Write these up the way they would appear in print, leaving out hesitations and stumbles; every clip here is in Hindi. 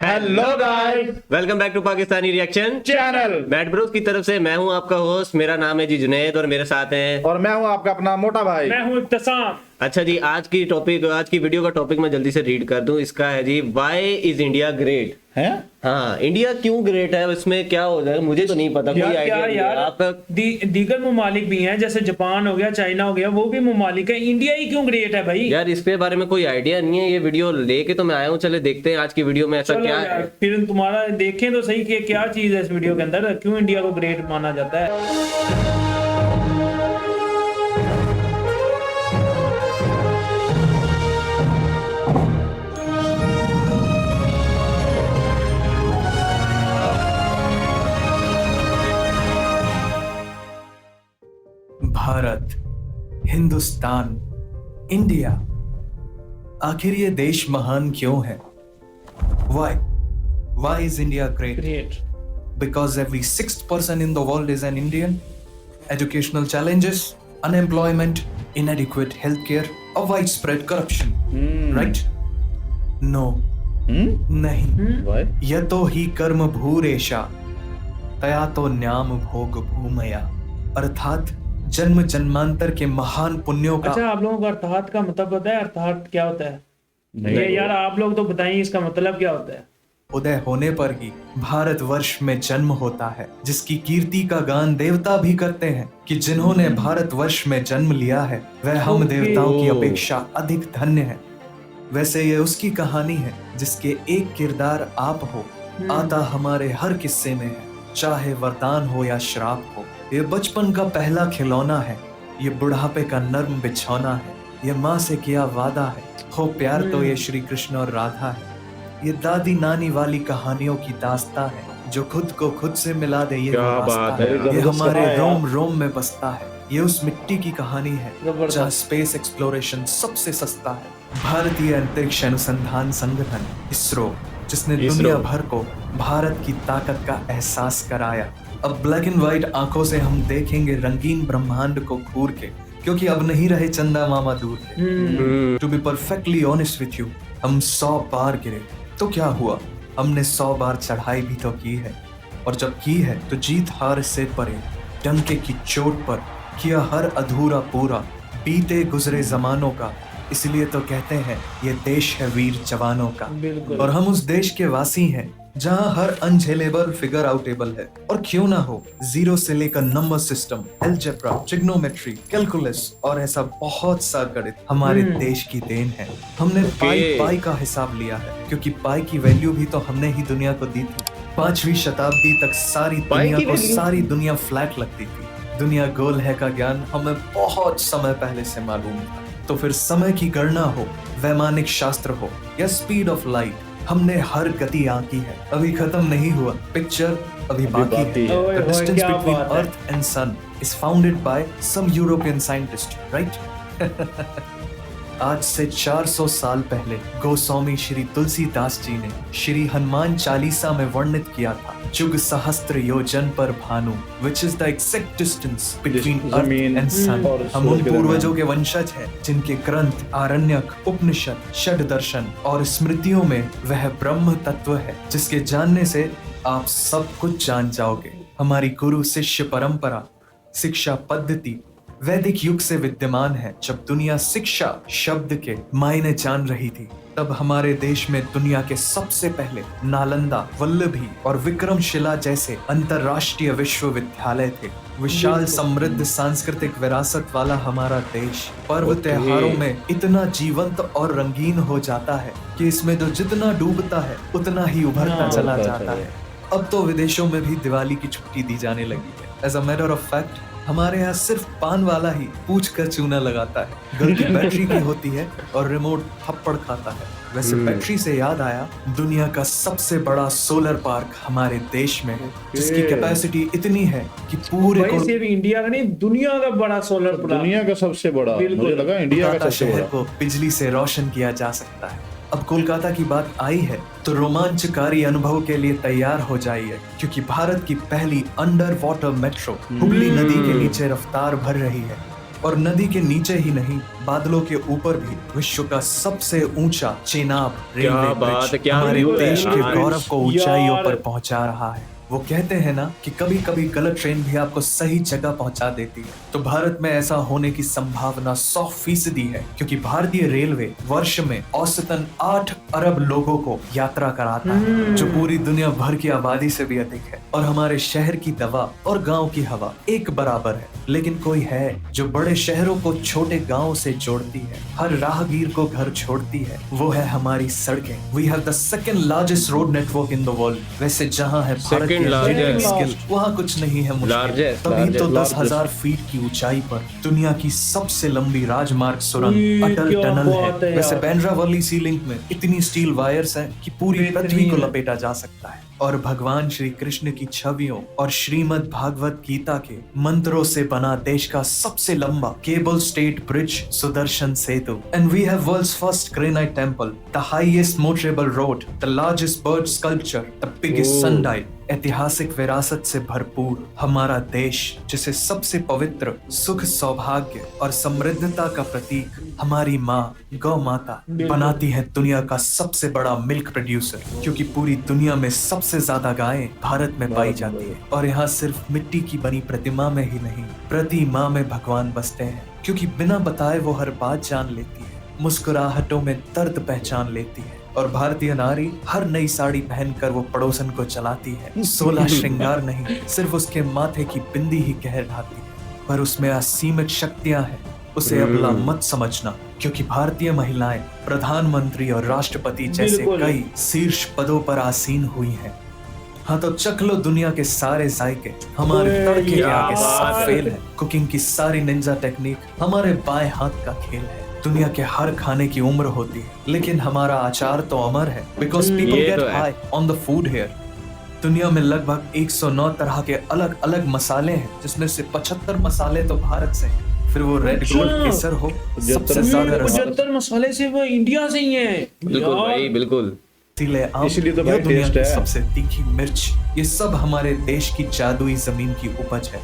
Hello guys, welcome back to Pakistani reaction channel. Matt Bros की तरफ से मैं हूं आपका होस्ट। मेरा नाम है जी जुनैद और मेरे साथ हैं। और मैं हूं आपका अपना मोटा भाई। मैं हूं इब्तिसाम। अच्छा जी, आज की वीडियो का टॉपिक मैं जल्दी से रीड कर दूं। इसका है जी, व्हाई इज इंडिया ग्रेट। हैं? हाँ, इंडिया क्यों ग्रेट है, इसमें क्या हो जाएगा मुझे तो नहीं पता, कोई आइडिया नहीं है आपका। दीगर ममालिक भी हैं, जैसे जापान हो गया, चाइना हो गया, वो भी ममालिक है। इंडिया ही क्यों ग्रेट है भाई? यार इसके बारे में कोई आइडिया नहीं है। ये वीडियो लेके तो मैं आया हूँ, चले देखते हैं आज की वीडियो में ऐसा चलो क्या यार, है। फिर तुम्हारा देखें तो सही कि क्या चीज है इस वीडियो के अंदर, क्यों इंडिया को ग्रेट माना जाता है। भारत, हिंदुस्तान, इंडिया, आखिर ये देश महान क्यों है? Why is India great? Great. Because every sixth person in the world is an Indian. Educational challenges, unemployment, inadequate healthcare, or widespread corruption. Right? No. नहीं। Why? यतो ही कर्म भूरेशा तया तो न्याम भोग भूमया। अर्थात जन्म जन्मांतर के महान पुण्यों का। अच्छा, आप लोगों को अर्थात का मतलब पता है? अर्थात क्या होता है? नहीं। ये यार आप लोग तो बताइए, इसका मतलब क्या होता है? उदय होने पर ही भारतवर्ष में जन्म होता है, जिसकी कीर्ति का गान देवता भी करते हैं कि जिन्होंने भारतवर्ष में जन्म लिया है वह हम देवताओं की अपेक्षा अधिक धन्य है। वैसे ये उसकी कहानी है जिसके एक किरदार आप हो, आता हमारे हर किस्से में है, चाहे वरदान हो या श्राप हो। ये बचपन का पहला खिलौना है, ये बुढ़ापे का नर्म बिछौना है, ये माँ से किया वादा है, हो प्यार तो ये श्री कृष्ण और राधा है। ये दादी नानी वाली कहानियों की दास्तां है, जो खुद को खुद से मिला दे ये क्या वास्ता बात है। है, ये जबरदस्त हमारे कहा है यार। रोम रोम में बसता है। ये उस मिट्टी की कहानी है जबरदस्त। जहाँ स्पेस एक्सप्लोरेशन सबसे सस्ता है। भारतीय अंतरिक्ष अनुसंधान संगठन इसरो, जिसने दुनिया भर को भारत की ताकत का एहसास कराया। अब ब्लैक एंड व्हाइट आंखों से हम देखेंगे रंगीन ब्रह्मांड को घूर के, क्योंकि अब नहीं रहे चंदा मामा दूर के। To be perfectly honest with you, हम 100 बार गिरे तो क्या हुआ, हमने 100 बार चढ़ाई भी तो की है। और जब की है तो जीत हार से परे, डंके की चोट पर किया हर अधूरा पूरा, बीते गुजरे जमानों का। इसलिए तो कहते हैं ये देश है वीर जवानों का। बिल्कुल। और हम उस देश के वासी हैं जहां हर अनझेलेबल फिगर आउटेबल है। और क्यों ना हो, जीरो से लेकर number system, algebra, trigonometry, calculus और ऐसा बहुत सा गणित हमारे देश की देन है। हमने पाई का हिसाब लिया है, क्योंकि पाई की वैल्यू भी तो हमने ही दुनिया को दी थी। 5वीं शताब्दी तक सारी दुनिया फ्लैट लगती थी। दुनिया गोल है का ज्ञान हमें बहुत समय पहले से मालूम था। तो फिर समय की गणना हो, वैमानिक शास्त्र हो या स्पीड ऑफ लाइट, हमने हर गति आंकी है। अभी खत्म नहीं हुआ, पिक्चर अभी बाकी है। ओए The होए, distance क्या between बात है। Earth and Sun is founded by some European scientist, right? आज से 400 साल पहले गोस्वामी श्री तुलसीदास जी ने श्री हनुमान चालीसा में वर्णित किया था, जुग सहस्त्र योजन पर Bhanu, which is the exact distance between Earth and Sun। हम उन पूर्वजों के वंशज हैं जिनके ग्रंथ, आरण्यक, उपनिषद, षड दर्शन और स्मृतियों में वह ब्रह्म तत्व है जिसके जानने से आप सब कुछ जान जाओगे। हमारी गुरु शिष्य परंपरा, शिक्षा पद्धति वैदिक युग से विद्यमान है। जब दुनिया शिक्षा शब्द के मायने जान रही थी, तब हमारे देश में दुनिया के सबसे पहले नालंदा, वल्लभी और विक्रमशिला जैसे अंतरराष्ट्रीय विश्वविद्यालय थे। विशाल समृद्ध सांस्कृतिक विरासत वाला हमारा देश पर्व त्योहारों में इतना जीवंत और रंगीन हो जाता है कि इसमें तो जितना डूबता है उतना ही उभरता चला जाता है। अब तो विदेशों में भी दिवाली की छुट्टी दी जाने लगी है। As a matter of fact, हमारे यहाँ सिर्फ पान वाला ही पूछ कर चूना लगाता है। घर की बैटरी की होती है और रिमोट थप्पड़ खाता है। वैसे बैटरी से याद आया, दुनिया का सबसे बड़ा सोलर पार्क हमारे देश में है, जिसकी कैपेसिटी इतनी है कि पूरे भाई सिर्फ इंडिया का नहीं, दुनिया का बड़ा सोलर प्लांट। दुनिया का सबसे बड़ा, मुझे लगा इंडिया का कोलकाता सबसे शहर बड़ा। को बिजली से रोशन किया जा सकता है। अब कोलकाता की बात आई है तो रोमांचकारी अनुभव के लिए तैयार हो जाइए, क्योंकि भारत की पहली अंडर वाटर मेट्रो हुगली नदी के नीचे रफ्तार भर रही है। और नदी के नीचे ही नहीं, बादलों के ऊपर भी विश्व का सबसे ऊंचा चेनाब रेलवे बात है, ब्रिज क्या हमारे view है देश के यार। गौरव को ऊंचाइयों यार। पर पहुंचा रहा है। वो कहते हैं ना कि कभी कभी गलत ट्रेन भी आपको सही जगह पहुंचा देती है, तो भारत में ऐसा होने की संभावना 100% है, क्योंकि भारतीय रेलवे वर्ष में औसतन 8 अरब लोगों को यात्रा कराता है, जो पूरी दुनिया भर की आबादी से भी अधिक है। और हमारे शहर की दवा और गांव की हवा एक बराबर है, लेकिन कोई है जो बड़े शहरों को छोटे गांवों से जोड़ती है, हर राहगीर को घर छोड़ती है। वो है हमारी सड़कें। We have the second largest road network in the world. वैसे जहां है भारत के Second largest. engineering skill, वहाँ कुछ नहीं है मुश्किल। Largest, तभी तो largest. 10,000 फीट की ऊंचाई पर दुनिया की सबसे लंबी राजमार्ग सुरंग ये अटल क्या टनल बात है। है वैसे यार। बांद्रावली सी लिंक में इतनी स्टील वायर्स हैं कि पूरी पृथ्वी को लपेटा जा सकता है। और भगवान श्री कृष्ण की छवियों और श्रीमद् भागवत गीता के मंत्रों से बना देश का सबसे लंबा cable stayed bridge Sudarshan Setu. And we have world's first granite temple, the highest motorable road, the largest bird sculpture, the biggest sundial. ऐतिहासिक विरासत से भरपूर हमारा देश, जिसे सबसे पवित्र सुख, सौभाग्य और समृद्धता का प्रतीक हमारी माँ गौ माता बनाती है दुनिया का सबसे बड़ा मिल्क प्रोड्यूसर, क्योंकि पूरी दुनिया में सबसे ज्यादा गायें भारत में पाई जाती है। और यहाँ सिर्फ मिट्टी की बनी प्रतिमा में ही नहीं, प्रति माँ में भगवान बसते हैं, क्योंकि बिना बताए वो हर बात जान लेती है, मुस्कुराहटों में दर्द पहचान लेती है। और भारतीय नारी हर नई साड़ी पहनकर वो पड़ोसन को चलाती है। 16 श्रृंगार नहीं, सिर्फ उसके माथे की बिंदी ही कहर ढाती है, पर उसमें असीमित शक्तियां हैं। उसे अबला मत समझना, क्योंकि भारतीय महिलाएं प्रधानमंत्री और राष्ट्रपति जैसे बिल्कुल। कई शीर्ष पदों पर आसीन हुई हैं। हाँ तो चख लो दुनिया के सारे जायके, हमारे ओए तड़के के आगे यार। सब फेल है। कुकिंग की सारी निंजा टेक्निक हमारे बाएं हाथ का खेल है। दुनिया के हर खाने की उम्र होती है, लेकिन हमारा अचार तो अमर है, बिकॉज पीपल ये गेट तो है। High on the food here. दुनिया में लगभग 109 तरह के अलग अलग मसाले हैं, जिसमें से 75 मसाले तो भारत से हैं। फिर वो रेड अच्छा। गोल्ड केसर हो, सबसे ज्यादा रसीले 75 मसाले सिर्फ इंडिया से ही हैं। बिल्कुल यार। भाई, बिल्कुल। आम, इसीलिए तो या भाई दुनिया टेस्ट की है। सबसे तीखी मिर्च, ये सब हमारे देश की जादुई जमीन की उपज है।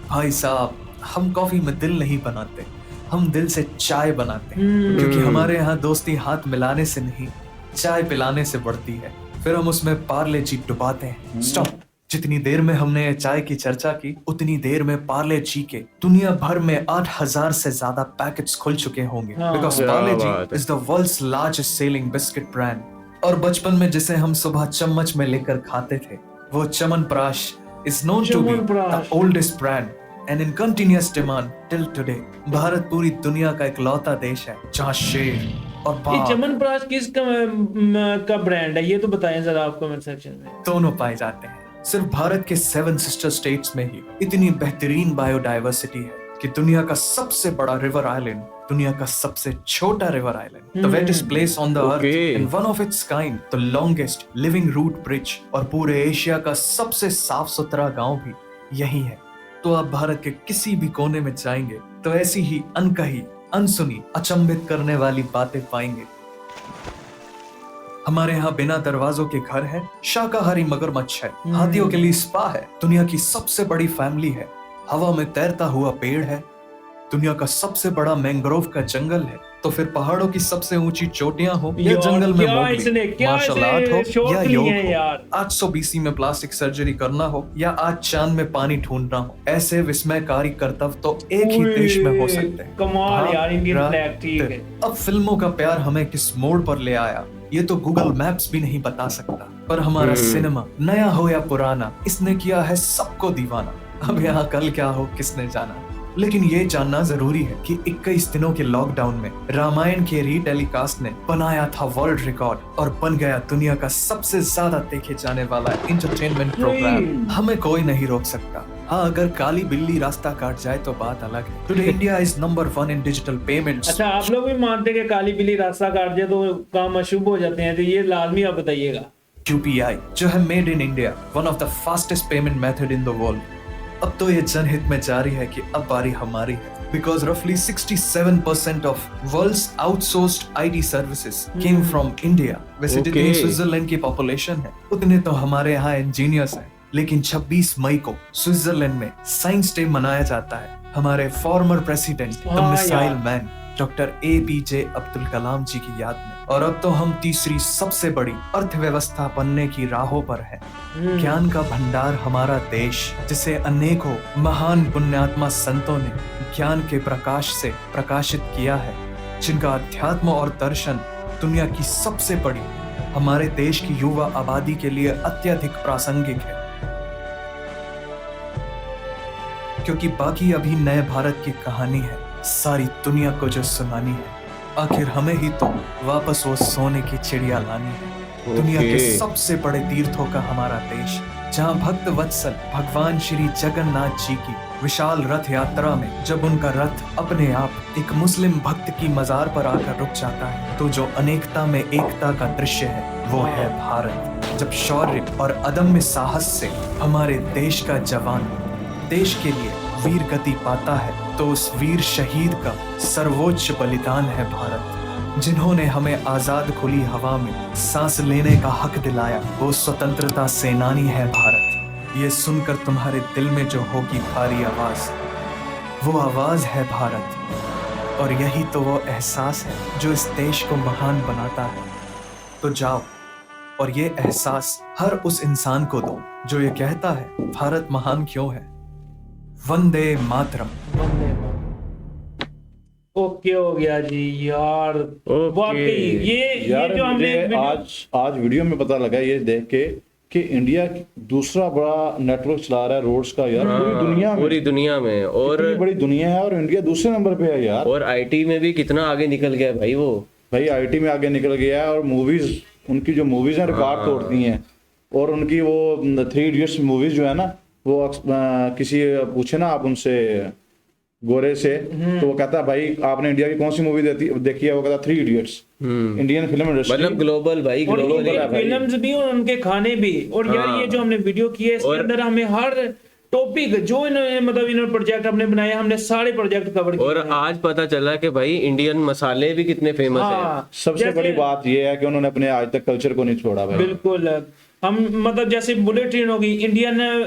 भाई साहब, हम कॉफी में दिल नहीं बनाते, हम दिल से चाय बनाते हैं, क्योंकि हमारे यहाँ दोस्ती हाथ मिलाने से नहीं, चाय पिलाने से बढ़ती है। फिर हम उसमें पार्ले जी डुबाते हैं। स्टॉप। जितनी देर में हमने ये चाय की चर्चा की, उतनी देर में पार्ले जी के दुनिया भर में 8,000 से ज्यादा पैकेट्स खुल चुके होंगे, हाँ। बिकॉज क्या पार्ले बात जी है। Is the world's largest selling biscuit brand. और बचपन में जिसे हम सुबह चम्मच में लेकर खाते थे, वो chyawanprash is known to be the chyawanprash. oldest brand and in continuous demand till today। Bharat पूरी दुनिया का इकलौता देश है जहाँ शेर और ये बाघ च्यवनप्राश किस का ब्रांड है, ये तो बताएं जरा आप कमेंट सेक्शन में। दोनों पाए जाते हैं। सिर्फ भारत के 7 सिस्टर स्टेट्स में ही इतनी बेहतरीन बायोडाइवर्सिटी है कि दुनिया का सबसे बड़ा रिवर आइलैंड, दुनिया का सबसे छोटा river island, the wettest place on the earth Okay. And one of its kind, the longest living root bridge, और पूरे एशिया का सबसे साफ सुथरा गांव भी यही है। तो आप भारत के किसी भी कोने में जाएंगे तो ऐसी ही अनकही, अनसुनी, अचंभित करने वाली बातें पाएंगे। हमारे यहाँ बिना दरवाजों के घर है, शाकाहारी मगरमच्छ है, हाथियों के लिए स्पा है, दुनिया की सबसे बड़ी फैमिली है, हवा में तैरता हुआ पेड़ है, दुनिया का सबसे बड़ा मैंग्रोव का जंगल है। तो फिर पहाड़ों की सबसे ऊंची चोटियां हो या यार, जंगल में क्या मोगली, इसने- क्या मार्शल इसने आर्ट हो शौक या लिए योग हैं हो, यार। 800 BC में प्लास्टिक सर्जरी करना हो या आज चांद में पानी ढूंढना हो, ऐसे विस्मयकारी कर्तव्य तो एक ही देश में हो सकते हैं। कमाल यार, इंडियन भारत। फ्लैग, ठीक है। अब फिल्मों का प्यार हमें किस मोड़ पर ले आया, ये तो गूगल मैप्स भी नहीं बता सकता, पर हमारा सिनेमा नया हो या पुराना, इसने किया है सबको दीवाना। अब यहाँ कल क्या हो किसने जाना, लेकिन ये जानना जरूरी है कि 21 दिनों के लॉकडाउन में रामायण के रीटेलीकास्ट ने बनाया था वर्ल्ड रिकॉर्ड और बन गया दुनिया का सबसे ज्यादा देखे जाने वाला एंटरटेनमेंट प्रोग्राम। हमें कोई नहीं रोक सकता। हाँ, अगर काली बिल्ली रास्ता काट जाए तो बात अलग है। Today India is number 1 in digital payments. अच्छा, आप लोग भी मानते हैं कि काली बिल्ली रास्ता काट जाए तो काम अशुभ हो जाते हैं, तो ये लाजमी आप बताइएगा। UPI जो है made in India, one of the fastest payment method in the world. अब तो ये जनहित में जारी है कि अब बारी हमारी है, बिकॉज रफली 67% of world's outsourced IT services came from India. वैसे जितनी स्विट्जरलैंड की पॉपुलेशन है, उतने तो हमारे यहाँ इंजीनियर्स हैं। लेकिन 26 मई को स्विट्जरलैंड में साइंस डे मनाया जाता है, हमारे फॉर्मर प्रेसिडेंट द हाँ मिसाइल यार। Man doctor APJ Abdul Kalam जी की याद में। और अब तो हम तीसरी सबसे बड़ी अर्थव्यवस्था बनने की राहों पर हैं। ज्ञान का भंडार हमारा देश, जिसे अनेकों महान पुण्यात्मा संतों ने ज्ञान के प्रकाश से प्रकाशित किया है, जिनका अध्यात्म और दर्शन दुनिया की सबसे बड़ी हमारे देश की युवा आबादी के लिए अत्यधिक प्रासंगिक है, क्योंकि बाकी अभी नए भारत की कहानी है सारी दुनिया को जो सुनानी है। आखिर हमें ही तो वापस वो सोने की चिड़िया लानी है। दुनिया के ओके। सबसे बड़े तीर्थों का हमारा देश, जहाँ भक्त वत्सल भगवान श्री जगन्नाथ जी की विशाल रथ यात्रा में जब उनका रथ अपने आप एक मुस्लिम भक्त की मजार पर आकर रुक जाता है, तो जो अनेकता में एकता का दृश्य है वो है भारत। जब शौर्य और अदम्य साहस से हमारे देश का जवान देश के लिए वीर गति पाता है, तो उस वीर शहीद का सर्वोच्च बलिदान है भारत। जिन्होंने हमें आजाद खुली हवा में सांस लेने का हक दिलाया, वो स्वतंत्रता सेनानी है भारत। ये सुनकर तुम्हारे दिल में जो होगी भारी आवाज, वो आवाज है भारत। और यही तो वो एहसास है जो इस देश को महान बनाता है। तो जाओ और ये एहसास हर उस इंसान को दो जो ये कहता है भारत महान क्यों है। वंदे मातरम। ओके हो गया जी यार। वाकई ये यार जो हमने मुझे वीडियो- आज वीडियो में पता लगा ये देख के कि इंडिया दूसरा बड़ा नेटवर्क चला रहा है रोड्स का यार पूरी दुनिया में। पूरी दुनिया में। और इतनी बड़ी दुनिया है और इंडिया दूसरे नंबर पे है यार। और आईटी में भी कितना आगे निकल गया भाई वो। भाई आईटी में आगे निकल गया है और मूवीज, उनकी जो मूवीज हैं रिकॉर्ड तोड़ती हैं। और उनकी वो 3 इडियट्स मूवीज जो है ना, वो किसी पूछे ना आप उनसे गोरे से, तो वो कहता है भाई आपने इंडिया की कौन सी मूवी देखी है, वो कहता 3 इडियट्स। इंडियन फिल्म इंडस्ट्री मतलब ग्लोबल भाई, और ग्लोबल ये है भाई। फिल्म्स भी और उनके खाने भी। और यार ये जो हमने वीडियो की है, इसके और- अंदर हमें हर टॉपिक जो इन्होंने मतलब इन्होंने प्रोजेक्ट अपने बनाए, हमने सारे प्रोजेक्ट कवर किए और हैं। आज पता चला कि भाई इंडियन मसाले भी कितने फेमस है। हाँ, सबसे जैसे- बड़ी बात ये है कि उन्होंने अपने आज तक कल्चर को नहीं छोड़ा भाई। बिल्कुल। हम मतलब जैसे बुलेट ट्रेन होगी, इंडियन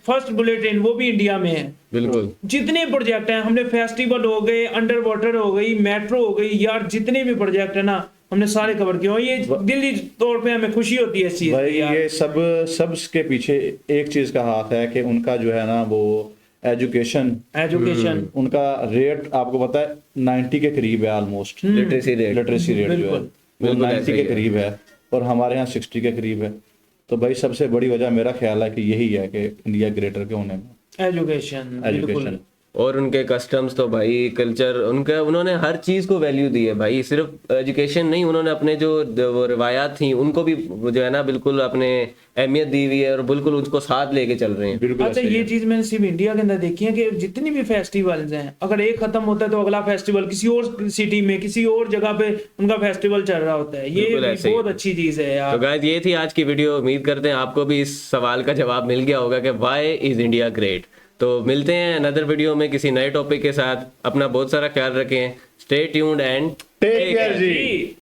फर्स्ट बुलेट ट्रेन वो भी इंडिया में है। बिल्कुल। जितने प्रोजेक्ट हैं, हमने फेस्टिवल हो गए, अंडर वाटर हो गई, मेट्रो हो गई, यार जितने भी प्रोजेक्ट है ना हमने सारे कवर किए। और ये दिली तौर पे हमें खुशी होती है इस चीज भाई की यार। ये सब के पीछे एक चीज का हाथ है कि उनका जो है ना वो एजुकेशन, एजुकेशन उनका रेट आपको पता है 90 के करीब है almost. Literacy rate. Literacy rate जो है बिल्कुल। वो बिल्कुल 90 ऐसा के ही है। करीब है और हमारे यहाँ 60 के करीब है। तो भाई सबसे बड़ी वजह मेरा ख्याल है कि यही है कि इंडिया ग्रेटर के होने में एजुकेशन। बिल्कुल। एजुकेशन। और उनके कस्टम्स तो भाई, कल्चर उनका, उन्होंने हर चीज को वैल्यू दी है भाई। सिर्फ एजुकेशन नहीं, उन्होंने अपने जो वो रिवायात थी उनको भी जो है ना बिल्कुल अपने अहमियत दी हुई है और बिल्कुल उसको साथ लेके चल रहे हैं। बिल्कुल अच्छा, ऐसे ही ये है। चीज मैंने सिर्फ इंडिया के अंदर देखी है कि जितनी भी फेस्टिवल्स हैं, अगर एक खत्म होता है तो अगला फेस्टिवल किसी और सिटी में, किसी और जगह पे उनका फेस्टिवल चल रहा होता है। ये बिल्कुल ऐसे ही। बहुत अच्छी चीज है तो यार। गाइस ये थी आज की वीडियो। उम्मीद करते हैं आपको भी इस सवाल का जवाब मिल गया होगा कि व्हाई इज इंडिया ग्रेट। तो मिलते हैं अनदर वीडियो में किसी नए टॉपिक के साथ। अपना बहुत सारा ख्याल रखें। Stay tuned and take care ji.